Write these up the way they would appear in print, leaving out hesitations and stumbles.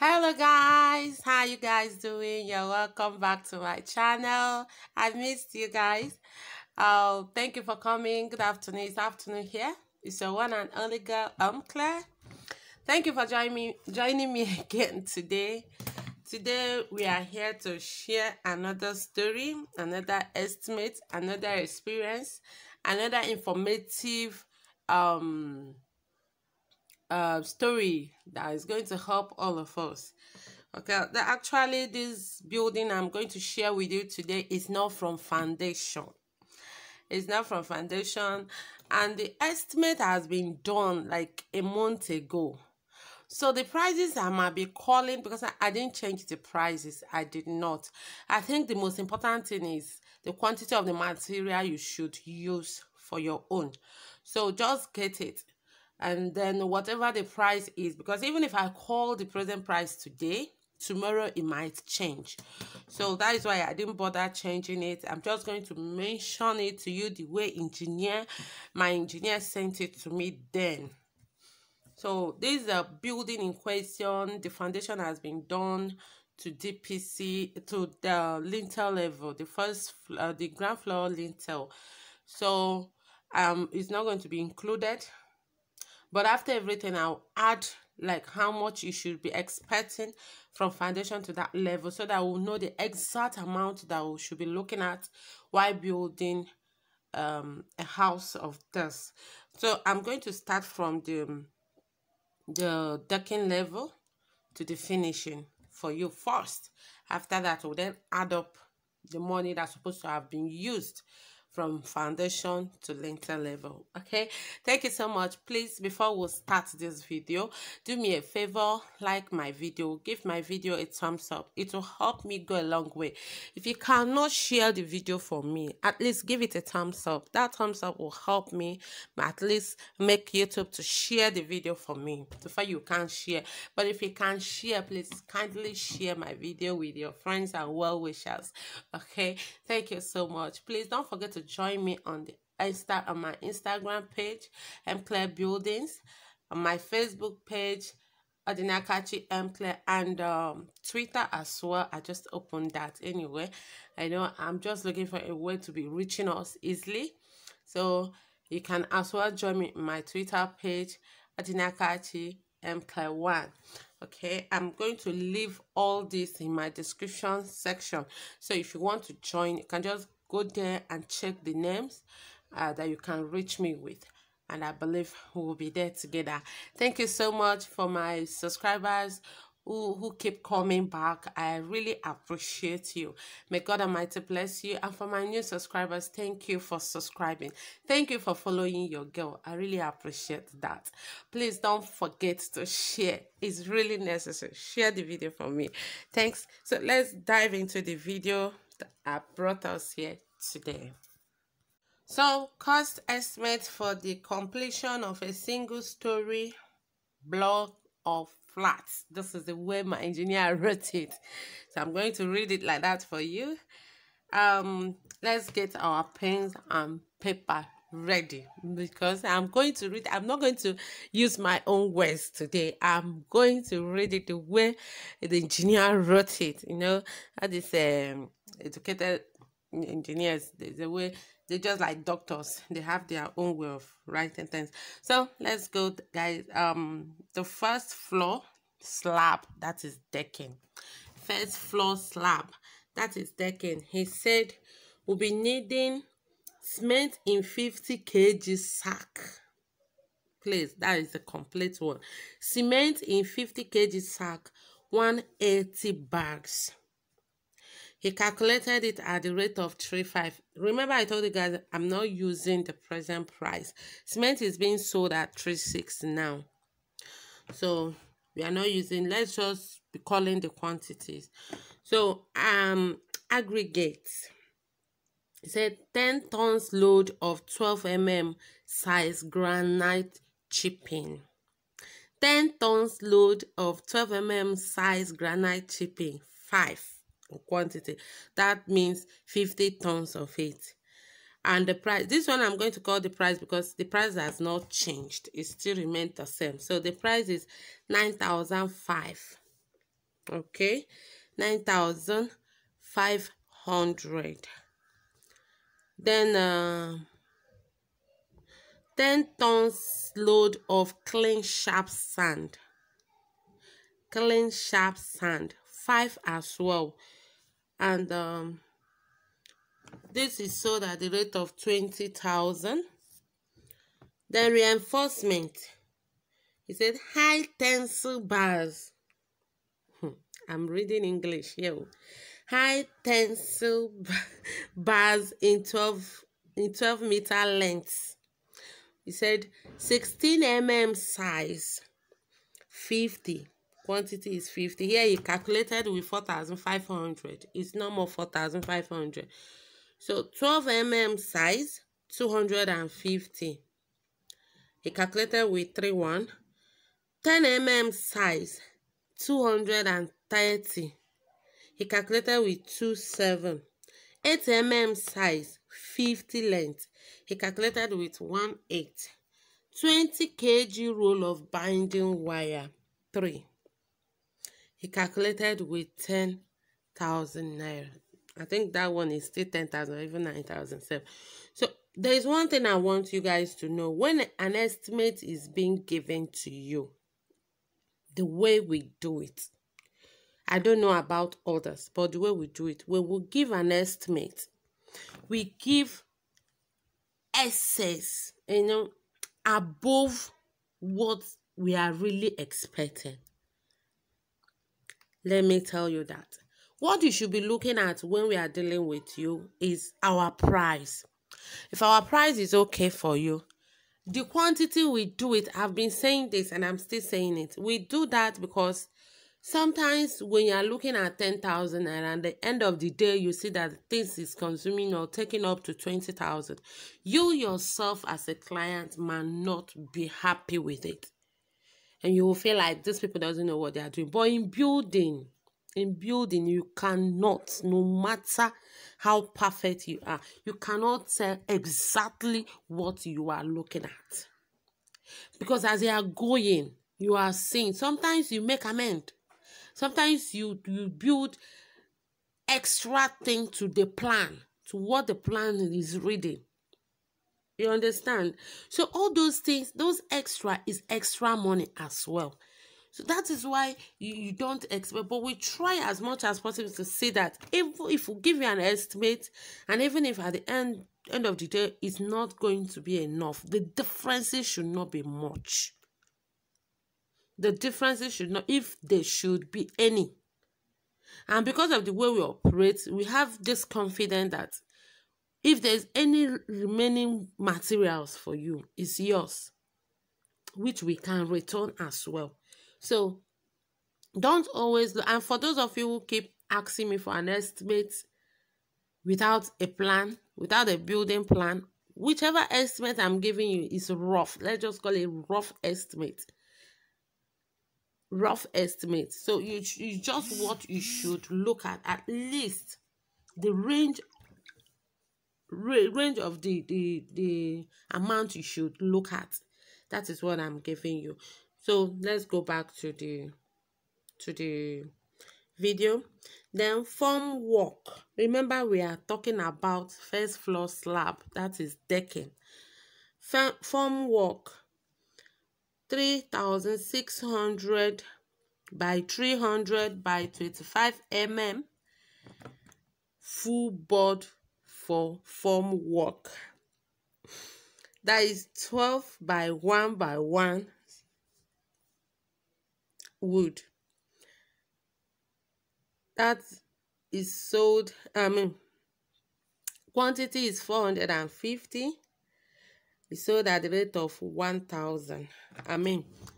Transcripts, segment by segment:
Hello guys, how you guys doing? You're welcome back to my channel. I missed you guys. Thank you for coming. Good afternoon. It's afternoon here. It's your one and only girl, Claire. Thank you for joining me again today. Today we are here to share another story, another estimate, another experience, another informative story that is going to help all of us. Okay, actually this building I'm going to share with you today is not from foundation. It's not from foundation, and the estimate has been done like a month ago. So the prices I might be calling, because I didn't change the prices. I did not. I think the most important thing is the quantity of the material you should use for your own. So just get it. And then whatever the price is, because even if I call the present price today, tomorrow it might change. So that is why I didn't bother changing it. I'm just going to mention it to you the way my engineer sent it to me then. So this is a building in question. The foundation has been done to DPC, to the lintel level, the ground floor lintel. So it's not going to be included. But after everything, I'll add like how much you should be expecting from foundation to that level, so that we'll know the exact amount that we should be looking at while building a house of this. So I'm going to start from the decking level to the finishing for you first. After that, we'll then add up the money that's supposed to have been used from foundation to lintel level. Okay, thank you so much. Please, before we start this video, do me a favor, like my video, give my video a thumbs up. It will help me go a long way. If you cannot share the video for me, at least give it a thumbs up. That thumbs up will help me at least make YouTube to share the video for me. So far you can't share, but if you can share, please kindly share my video with your friends and well wishers. Okay, thank you so much. Please don't forget to join me on my Instagram page, Claire Buildings, on my Facebook page, Odinakachi Claire, and Twitter as well. I just opened that anyway. I know I'm just looking for a way to be reaching us easily, so you can as well join me on my Twitter page, Odinakachi Claire 1. Okay, I'm going to leave all this in my description section, so if you want to join, you can just go there and check the names that you can reach me with, and I believe we will be there together. Thank you so much for my subscribers who keep coming back. I really appreciate you. May God Almighty bless you. And for my new subscribers, thank you for subscribing. Thank you for following your girl. I really appreciate that. Please don't forget to share. It's really necessary. Share the video for me. Thanks. So let's dive into the video that brought us here today. So cost estimate for the completion of a single-story block of flats. This is the way my engineer wrote it, so I'm going to read it like that for you. Let's get our pens and paper ready, because I'm going to read. I'm not going to use my own words today. I'm going to read it the way the engineer wrote it. You know, that is educated engineers, the way they just like doctors, they have their own way of writing things. So let's go, guys. The first floor slab, that is decking. First floor slab, that is decking. He said we'll be needing cement in 50 kg sack. Please, that is the complete one. Cement in 50 kg sack, 180 bags. He calculated it at the rate of 3.5. Remember, I told you guys I'm not using the present price. Cement is being sold at 3.6 now. So we are not using, let's just be calling the quantities. So aggregate. It said 10 tons load of 12 mm size granite chipping. 10 tons load of 12 mm size granite chipping, 5 quantity. That means 50 tons of it. And the price, this one I'm going to call the price because the price has not changed. It still remains the same. So the price is 9,005. Okay, 9,500. Then 10 tons load of clean sharp sand. Clean sharp sand, 5 as well. And this is sold at the rate of 20,000. Then reinforcement. He said high tensile bars. I'm reading English here. High tensile bars in 12 meter lengths. He said 16 mm size, 50. Quantity is 50. Here he calculated with 4,500. It's no more 4,500. So 12 mm size, 250. He calculated with 3,1. 10 mm size, 230. He calculated with 2,7. 8 mm size, 50 length. He calculated with 1,8. 20 kg roll of binding wire, 3. He calculated with 10,000 naira. I think that one is still 10,000 or even 9,007. So there is one thing I want you guys to know. When an estimate is being given to you, the way we do it, I don't know about others, but the way we do it, when we give an estimate, we give excess, above what we are really expecting. Let me tell you that. What you should be looking at when we are dealing with you is our price. If our price is okay for you, the quantity we do it, I've been saying this and I'm still saying it. We do that because sometimes when you are looking at 10,000 and at the end of the day, you see that things is consuming or taking up to 20,000. You yourself as a client might not be happy with it. And you will feel like these people doesn't know what they are doing. But in building, you cannot, no matter how perfect you are, you cannot tell exactly what you are looking at. Because as you are going, you are seeing. Sometimes you make amend. Sometimes you build extra thing to the plan, to what the plan is reading. You understand? So all those things, those extra is extra money as well. So that is why you don't expect, but we try as much as possible to see that if we give you an estimate, and even if at the end of the day it's not going to be enough, the differences should not be much. The differences should not, if there should be any. And because of the way we operate, we have this confidence that if there's any remaining materials for you, it's yours, which we can return as well. So don't always, and for those of you who keep asking me for an estimate without a plan, without a building plan, whichever estimate I'm giving you is rough. Let's just call it rough estimate. Rough estimate. So you just what you should look at least the range of the amount you should look at. That is what I'm giving you. So let's go back to the video. Then form work. Remember, we are talking about first floor slab, that is decking. Form work, 3,600 by 300 by 25 mm. Full board for form work. That is 12 by 1 by 1 wood. That is sold, quantity is 450. It's sold at the rate of 1,000.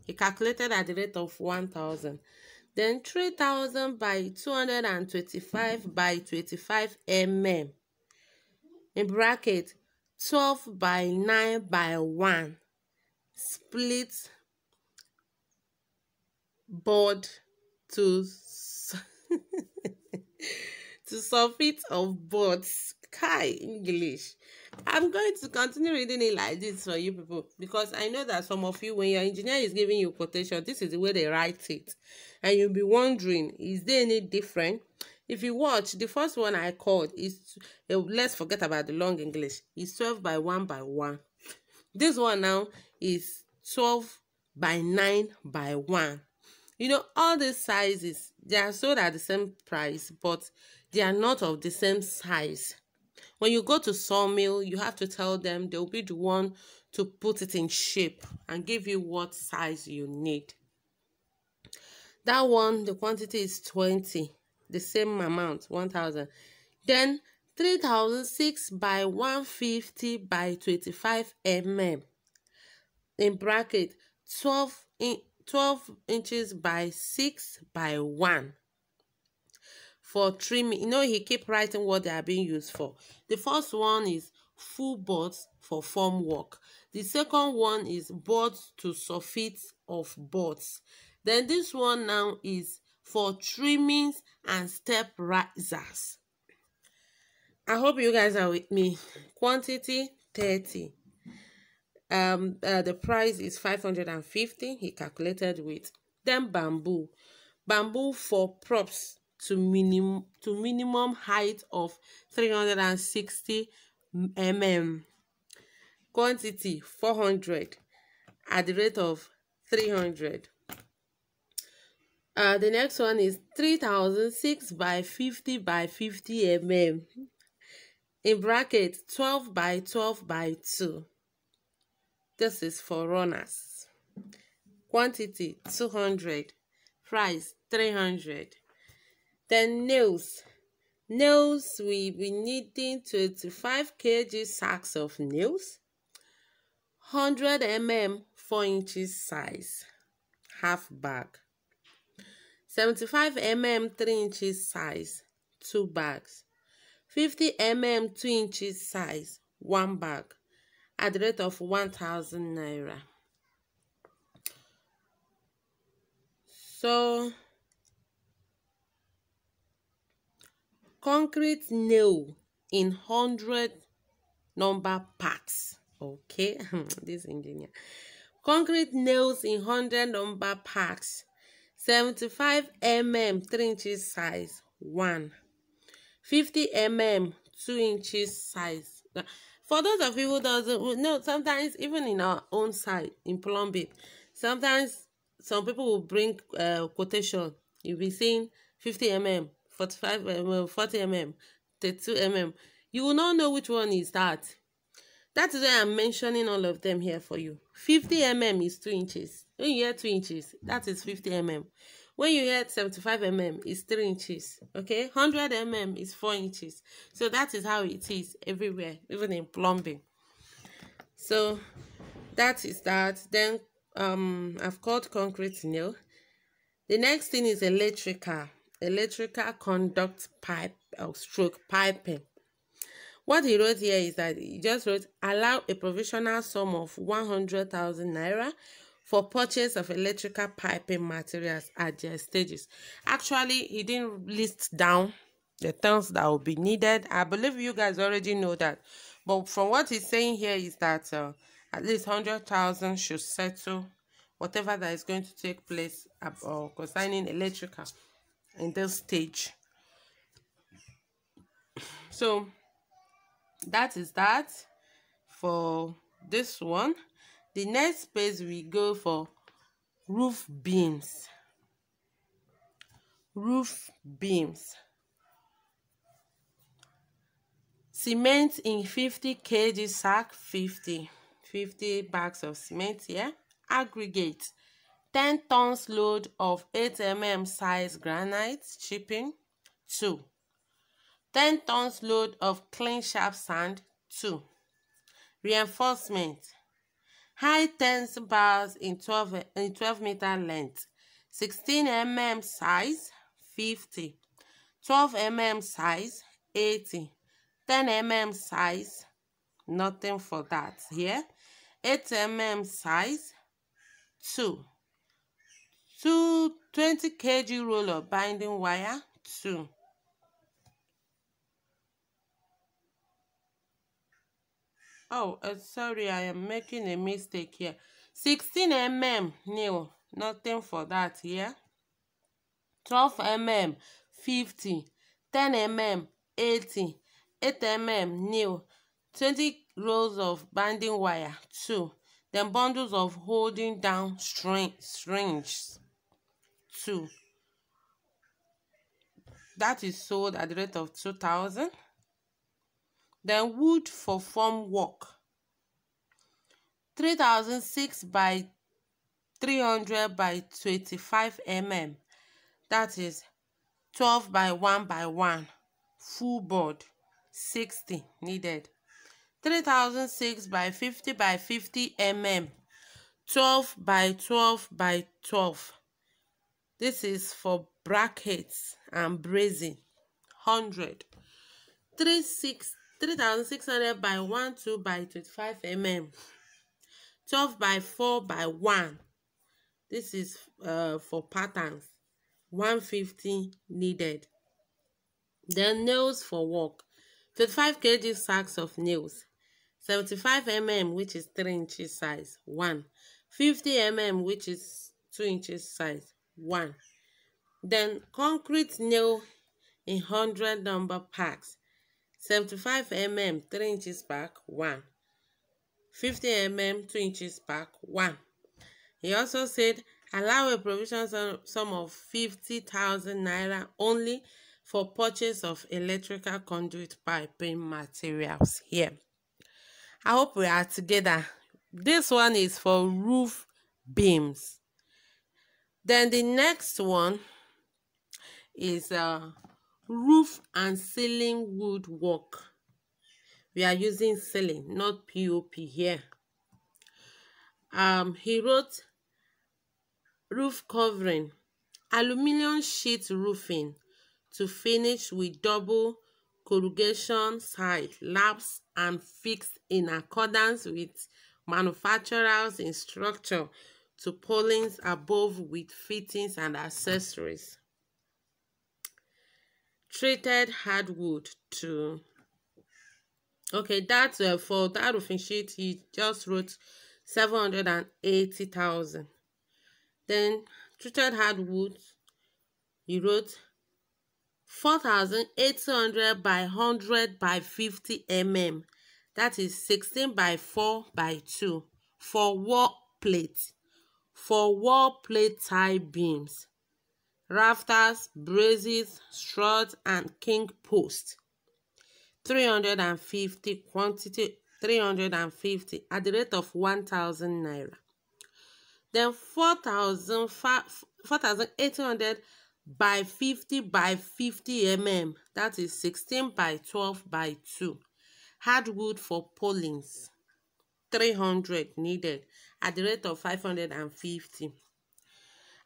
He calculated at the rate of 1,000. Then 3,000 by 225 by 25 mm. In bracket, 12 by 9 by 1. Split board to surface of boards. Kai English. I'm going to continue reading it like this for you people, because I know that some of you, when your engineer is giving you quotation, this is the way they write it. And you'll be wondering, is there any different? If you watch, the first one I called is, let's forget about the long English, is 12 by 1 by 1. This one now is 12 by 9 by 1. You know, all these sizes, they are sold at the same price, but they are not of the same size. When you go to sawmill, you have to tell them, they'll be the one to put it in shape and give you what size you need. That one, the quantity is 20, the same amount, 1,000. Then 3,006 by 150 by 25 mm. In bracket, 12 inches by 6 by 1. For trimming, you know, he keep writing what they are being used for. The first one is full boards for form work. The second one is boards to soffits of boards. Then this one now is for trimmings and step risers. I hope you guys are with me. Quantity 30. The price is 550. He calculated with. Then bamboo for props to minimum height of 360 mm. Quantity 400 at the rate of 300. The next one is 3,006 by 50 by 50 mm. In bracket, 12 by 12 by 2. This is for runners. Quantity 200. Price 300. Then nails. Nails, we needing 25 kg sacks of nails. 100 mm 4 inches size. Half bag. 75 mm 3 inches size. 2 bags. 50 mm 2 inches size. 1 bag. At the rate of 1,000 naira. So, concrete nail in 100 number packs. Okay, this engineer. Concrete nails in 100 number packs. 75 mm 3 inches size. 1. 50 mm 2 inches size. For those of you who doesn't know, sometimes even in our own side, in plumbing, sometimes some people will bring quotation. You'll be seeing 50 mm, 45 mm, 40 mm, 32 mm. You will not know which one is that. That is why I'm mentioning all of them here for you. 50 mm is 2 inches. When you hear 2 inches, that is 50 mm. When you hear 75 mm, it's 3 inches. Okay? 100 mm is 4 inches. So that is how it is everywhere, even in plumbing. So that is that. Then I've called concrete nail. The next thing is electrical conduct pipe or stroke piping. What he wrote here is that he just wrote, allow a provisional sum of 100,000 naira for purchase of electrical piping materials at their stages. Actually, he didn't list down the terms that will be needed. I believe you guys already know that. But from what he's saying here is that at least 100,000 should settle whatever that is going to take place concerning electrical in this stage. So that is that for this one. The next page we go for roof beams. Roof beams. Cement in 50 kg sack, 50 bags of cement here. Aggregate 10 tons load of 8 mm size granite chipping, 2. 10 tons load of clean sharp sand, 2. Reinforcement high tension bars in 12 meter length, 16 mm size, 50. 12 mm size, 80. 10 mm size, nothing for that here. 8 mm size, 2. 20 kg roll of binding wire, 2. Oh, sorry, I am making a mistake here. 16 mm nail, nothing for that here. 12 mm 50, 10 mm 80, 8 mm new, 20 rolls of binding wire 2, then bundles of holding down strings 2. That is sold at the rate of 2,000. Then wood for form work 3,006 by 300 by 25 mm. That is 12 by 1 by 1. Full board 60 needed. 3,006 by 50 by 50 mm. 12 by 12 by 12. This is for brackets and bracing 100. 3,600 by 12 by 25 mm. 12 by 4 by 1. This is for patterns 150 needed. Then nails for work 25 kg sacks of nails, 75 mm which is 3 inches size 1, 50 mm which is 2 inches size 1. Then concrete nail in 100 number packs 75 mm 3 inches pack 1, 50 mm 2 inches pack 1. He also said allow a provision sum of 50,000 naira only for purchase of electrical conduit piping materials here. I hope we are together. This one is for roof beams. Then the next one is roof and ceiling wood work. We are using ceiling, not POP here. He wrote roof covering, aluminium sheet roofing to finish with double corrugation side laps and fixed in accordance with manufacturer's instruction to purlins above with fittings and accessories. Treated hardwood to that's for that roofing sheet. He just wrote 780,000. Then treated hardwood, he wrote 4,800 by 100 by 50 mm. That is 16 by 4 by 2 for wall plate. For wall plate tie beams, rafters, braces, struts, and king post. 350 quantity, 350 at the rate of 1,000 naira. Then 4,800 by 50 by 50 mm. That is 16 by 12 by 2. Hardwood for purlins. 300 needed at the rate of 550.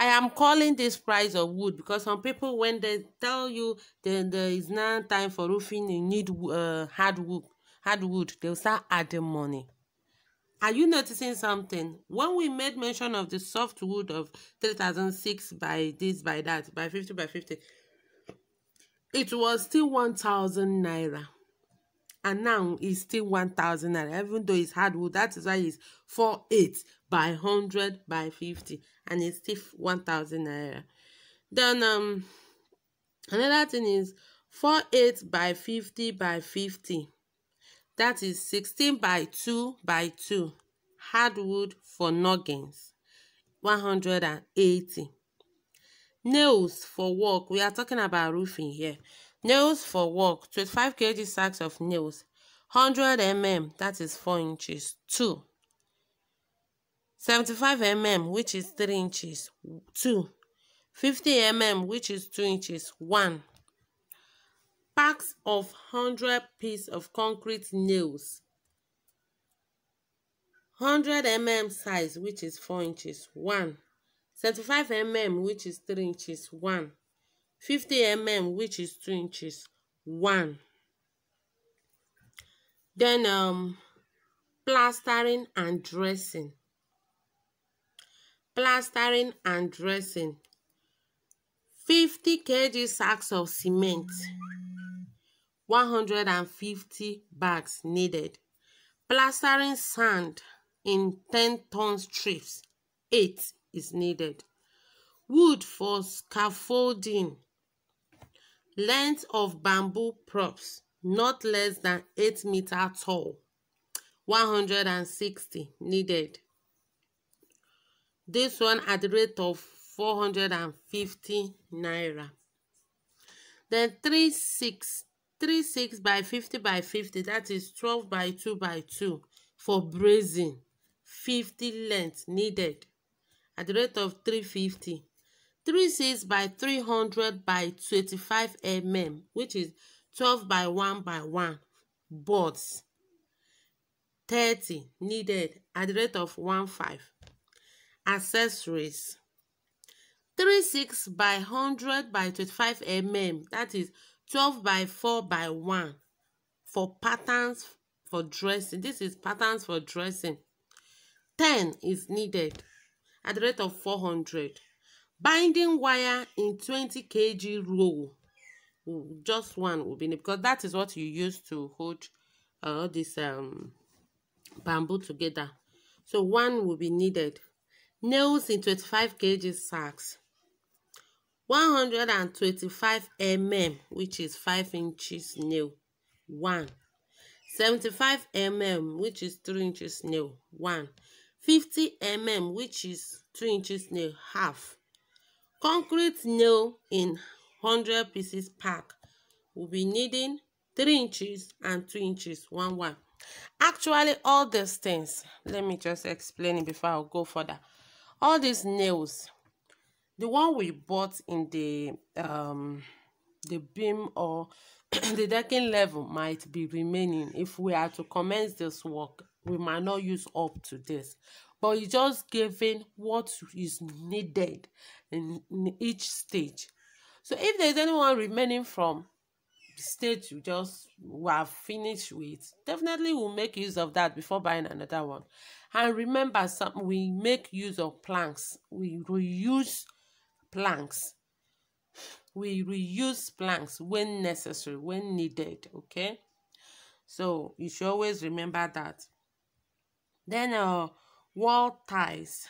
I am calling this price of wood because some people, when they tell you then there is now time for roofing, you need hardwood, they'll start adding money. Are you noticing something? When we made mention of the softwood of 3,006 by this, by that, by 50 by 50, it was still 1,000 naira. And now it's still 1,000 naira, even though it's hardwood. That is why it's 48 by 100 by 50, and it's still 1,000 naira. Then another thing is 48 by 50 by 50. That is 16 by 2 by 2. Hardwood for noggins, 180. Nails for work. We are talking about roofing here. Nails for work, 25 kg sacks of nails, 100 mm, that is 4 inches, 2. 75 mm, which is 3 inches, 2. 50 mm, which is 2 inches, 1. Packs of 100 pieces of concrete nails, 100 mm size, which is 4 inches, 1. 75 mm, which is 3 inches, 1. 50 mm, which is 2 inches, 1. Then plastering and dressing. Plastering and dressing. 50 kg sacks of cement, 150 bags needed. Plastering sand in 10-ton strips, 8 is needed. Wood for scaffolding. Length of bamboo props not less than 8 meters tall. 160 needed. This one at the rate of 450 naira. Then 3/6 by 50 by 50, that is 12 by 2 by 2 for bracing. 50 length needed at the rate of 350. 3/6 by 300 by 25 mm, which is 12 by 1 by 1 boards. 30 needed at the rate of 1/5. Accessories. 3/6 by 100 by 25 mm, that is 12 by 4 by 1 for patterns for dressing. This is patterns for dressing. 10 is needed at the rate of 400. Binding wire in 20 kg roll. Just one will be needed because that is what you use to hold this bamboo together. So one will be needed. Nails in 25 kg sacks. 125 mm, which is 5 inches nail, 1. 75 mm, which is 3 inches nail, 1. 50 mm, which is 2 inches nail, half. Concrete nail in 100 pieces pack will be needing 3 inches and 2 inches, 1. Actually, all these things, let me just explain it before I go further. All these nails, the one we bought in the beam or the decking level might be remaining. If we are to commence this work, we might not use up to this, but it's just giving what is needed in each stage. So if there's anyone remaining from the stage we have finished with, definitely we'll make use of that before buying another one. And remember, we make use of planks. We reuse planks. We reuse planks when necessary, when needed. Okay, so you should always remember that. Then wall ties.